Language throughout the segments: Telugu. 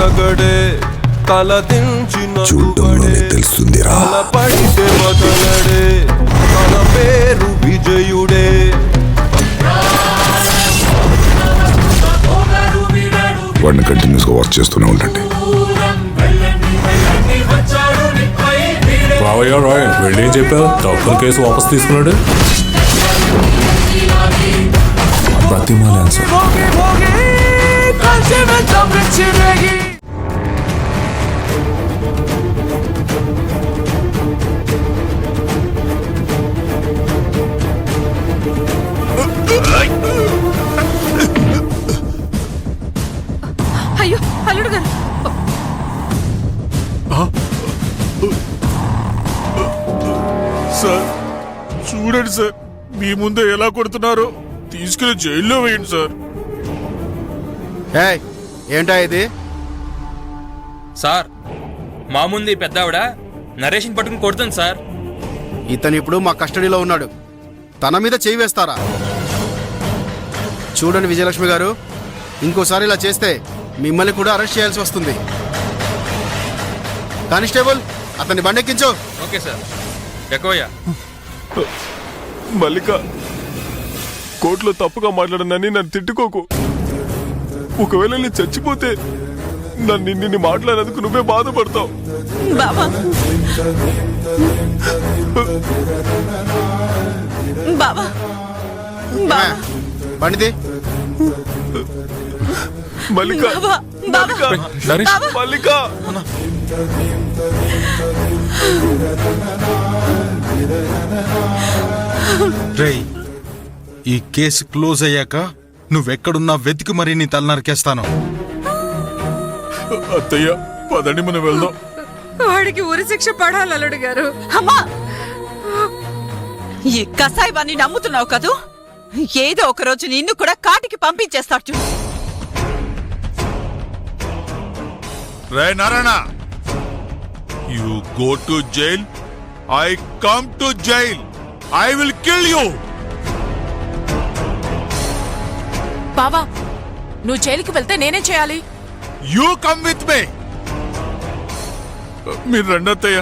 ఒక్కడే తలదించిన చూడ్డంలోనే తెలుస్తుందిరా. పడితే వదలడే తన పేరు విజయుడే. వాడిని కంటిన్యూస్ గా వర్క్ చేస్తూనే ఉండండి. రావయ్యా రాయ్, వెళ్ళేం చెప్పావు? తప్పుడు కేసు వాపస్ తీసుకున్నాడు. ప్రతిమాలే సార్. అయ్యో అల్లుడు గారు, సార్ చూడండి సార్, మీ ముందే ఎలా కొడుతున్నారో. తీసుకెళ్లి జైల్లో వేయండి సార్. ఏంటా ఇది? సార్ మా ముందు పెద్దావిడ నరేష్ని పట్టుకుని కొడుతుంది సార్. ఇతను ఇప్పుడు మా కస్టడీలో ఉన్నాడు. తన మీద చేయి వేస్తారా? చూడండి విజయలక్ష్మి గారు, ఇంకోసారి ఇలా చేస్తే మిమ్మల్ని కూడా అరెస్ట్ చేయాల్సి వస్తుంది. కానిస్టేబుల్, అతన్ని బండెక్కించు. Okay sir. ఎక్కువయ్యా. మల్లిక, కోర్టులో తప్పుగా మాట్లాడనని నన్ను తిట్టుకోకు. ఒకవేళ నేను చచ్చిపోతే నిన్ను మాట్లాడేందుకు నువ్వే బాధపడతావు. బాబా బాబా బాబా బండిది. మల్లిక, బాబా బాబా నరేష్, మల్లిక. రేయ్, ఈ కేసు క్లోజ్ అయ్యాక నువ్వెక్కడున్నా వెతికి మరీ నీ తల నరికేస్తాను. అత్తయ్య, పదండి మనం వెళ్దాం. వాడికి ఉరి శిక్ష పడాలి అల్లుడు గారు. అమ్మా, ఈ కసాయివాన్ని నమ్ముతున్నావు కదూ? ఏదో ఒక రోజు నిన్ను కూడా కాటికి పంపించేస్తాడు చూడు. రే Narayana, you go to jail, I come to jail. I will kill you. బావా, నువ్వు జైలుకి వెళ్తే నేనేం చేయాలి? You come with me. మీరు రండి అత్తయ్య,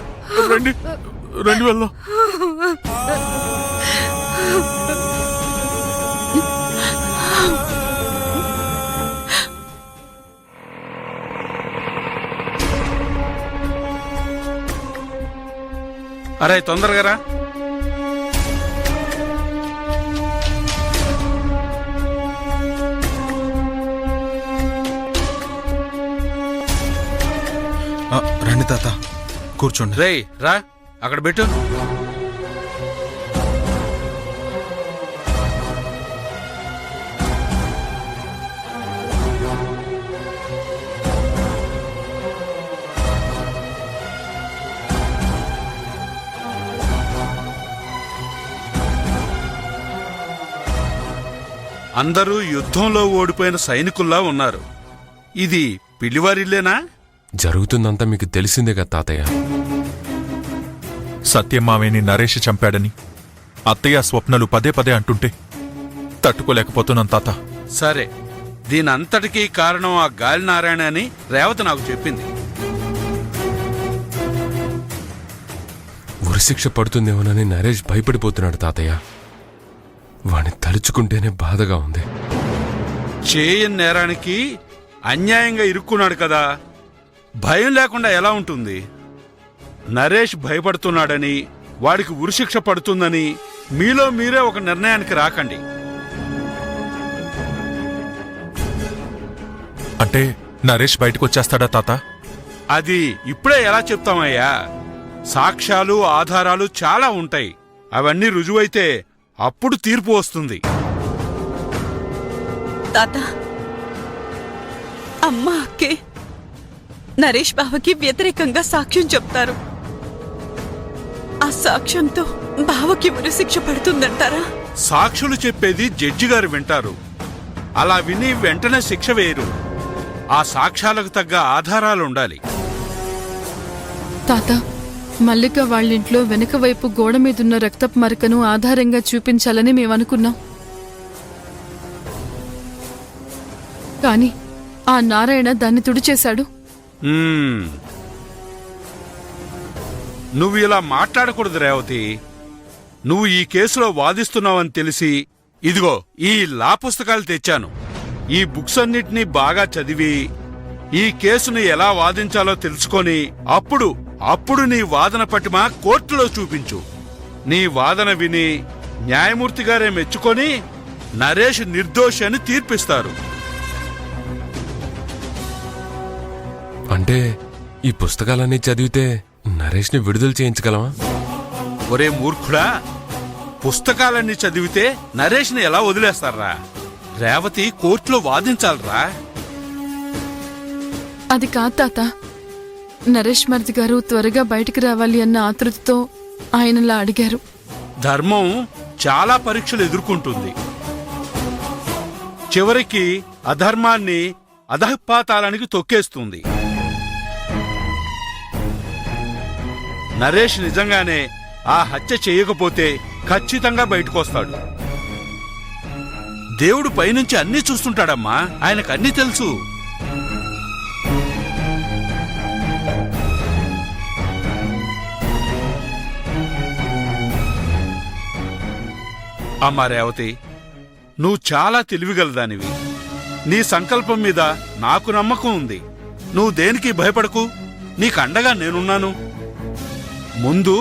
రండి రండి వెళ్దాం. అరే తొందరగా రా. రండి తాత, కూర్చోండి. రేయ్ రా, అక్కడ పెట్టు. అందరూ యుద్ధంలో ఓడిపోయిన సైనికుల్లా ఉన్నారు. ఇది పిల్లివారిల్లేనా? జరుగుతుందంతా మీకు తెలిసిందే కదా తాతయ్య. సత్యమావేని నరేష్ చంపాడని అత్తయ్య స్వప్నలు పదే పదే అంటుంటే తట్టుకోలేకపోతున్నాను తాత. సరే, దీనంతటికీ కారణం ఆ గాలి నారాయణ అని రేవతి నాకు చెప్పింది. ఉరిశిక్ష పడుతుందేమోనని నరేష్ భయపడిపోతున్నాడు తాతయ్య. వాణ్ణి తలుచుకుంటేనే బాధగా ఉంది. చేయని నేరానికి అన్యాయంగా ఇరుక్కున్నాడు కదా, భయం లేకుండా ఎలా ఉంటుంది? నరేష్ భయపడుతున్నాడని, వాడికి ఉరిశిక్ష పడుతుందని మీలో మీరే ఒక నిర్ణయానికి రాకండి. అంటే నరేష్ బయటకు వచ్చేస్తాడా తాత? అది ఇప్పుడే ఎలా చెప్తామయ్యా? సాక్ష్యాలు ఆధారాలు చాలా ఉంటాయి. అవన్నీ రుజువైతే అప్పుడు తీర్పు వస్తుంది. తాత, అమ్మ అక్కే నరేష్ బావకి వ్యతిరేకంగా సాక్ష్యం చెప్తారు. ఆ సాక్ష్యంతో బావకి ఉరిశిక్ష పడుతుందంటారా? సాక్షులు చెప్పేది జడ్జి గారు వింటారు. అలా విని వెంటనే శిక్ష వేయరు. ఆ సాక్ష్యాలకు తగ్గ ఆధారాలుండాలి. తాత, మల్లిక వాళ్ళింట్లో వెనక వైపు గోడ మీదున్న రక్తపు మరకను ఆధారంగా చూపించాలని మేమనుకున్నాం. కానీ ఆ నారాయణ దాన్ని తుడిచేశాడు. నువ్వు ఇలా మాట్లాడకూడదు రేవతి. నువ్వు ఈ కేసులో వాదిస్తున్నావని తెలిసి ఇదిగో ఈ లా పుస్తకాలు తెచ్చాను. ఈ బుక్స్ అన్నిటినీ బాగా చదివి ఈ కేసుని ఎలా వాదించాలో తెలుసుకొని అప్పుడు నీ వాదన పటిమ కోర్టులో చూపించు. నీ వాదన విని న్యాయమూర్తి గారే మెచ్చుకొని నరేష్ నిర్దోషి అని తీర్పిస్తారు. అంటే ఈ పుస్తకాలన్నీ చదివితే నరేష్ని విడుదల చేయించగలమా? ఒరే మూర్ఖుడా, పుస్తకాలన్నీ చదివితే నరేష్ని ఎలా వదిలేస్తారా? రేవతి కోర్టులో వాదించాలరా. అది కాదు తాత. నరేష్ మర్ది గారు త్వరగా బయటికి రావాలి అన్న ఆతృతతో ఆయనలా అడిగారు. ధర్మం చాలా పరీక్షలు ఎదుర్కొంటుంది. చివరికి అధర్మాన్ని అధఃపాతాళానికి తొక్కేస్తుంది. నరేష్ నిజంగానే ఆ హత్య చేయకపోతే ఖచ్చితంగా బయటకొస్తాడు. దేవుడు పైనుంచి అన్నీ చూస్తుంటాడమ్మా, ఆయనకు అన్నీ తెలుసు. అమ్మా రేవతి, నువ్వు చాలా తెలివిగలదానివి. నీ సంకల్పం మీద నాకు నమ్మకం ఉంది. నువ్వు దేనికి భయపడకు, నీకు అండగా నేనున్నాను. ముందు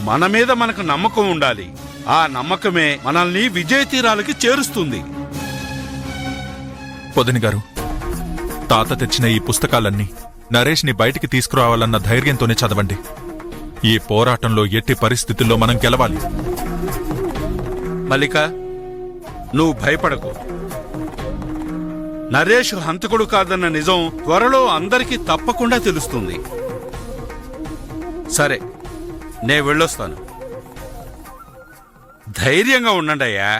మన మీద మనకు నమ్మకం ఉండాలి. ఆ నమ్మకమే మనల్ని విజయ తీరాలకి చేరుస్తుంది. పొదని గారు, తాత తెచ్చిన ఈ పుస్తకాలన్నీ నరేష్ని బయటికి తీసుకురావాలన్న ధైర్యంతోనే చదవండి. ఈ పోరాటంలో ఎట్టి పరిస్థితుల్లో మనం గెలవాలి. మల్లిక, నువ్వు భయపడకు. నరేష్ హంతకుడు కాదన్న నిజం త్వరలో అందరికీ తప్పకుండా తెలుస్తుంది. సరే, నే వెళ్ళొస్తాను. ధైర్యంగా ఉండండి అయ్యా.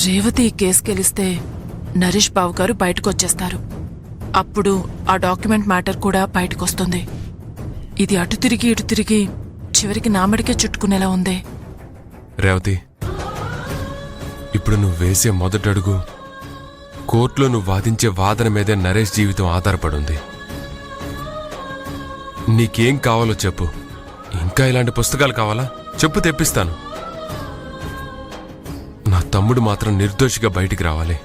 రేవతి ఈ కేసు గెలిస్తే నరేష్ బాబు గారు బయటకొచ్చేస్తారు. అప్పుడు ఆ డాక్యుమెంట్ మ్యాటర్ కూడా బయటకొస్తుంది. ఇది అటు తిరిగి ఇటు తిరిగి చివరికి నామడికే చుట్టుకునేలా ఉంది. రేవతి, ఇప్పుడు నువ్వు వేసే మొదటడుగు కోర్టులో నువ్వు వాదించే వాదన మీదే నరేష్ జీవితం ఆధారపడుంది. నీకేం కావాలో చెప్పు. ఇంకా ఇలాంటి పుస్తకాలు కావాలా? చెప్పు, తెప్పిస్తాను. నా తమ్ముడు మాత్రం నిర్దోషిగా బయటికి రావాలి.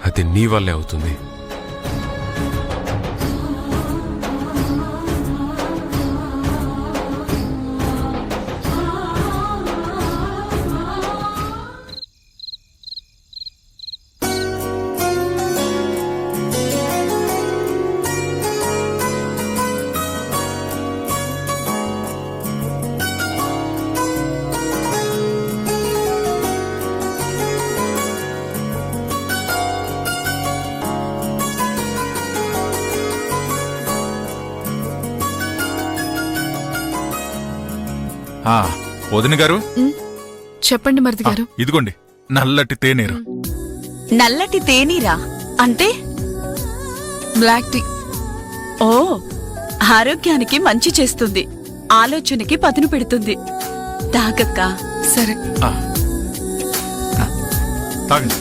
అది నీ వల్లే అవుతుంది. వదిన గారు, చెప్పండి మరిది గారు. ఇదిగోండి నల్లటి తేనీరు. నల్లటి తేనీరా అంటే? Black tea. ఓ, ఆరోగ్యానికి మంచి చేస్తుంది, ఆలోచనకి పదును పెడుతుంది. తాగక్క. సరే. తాగండి.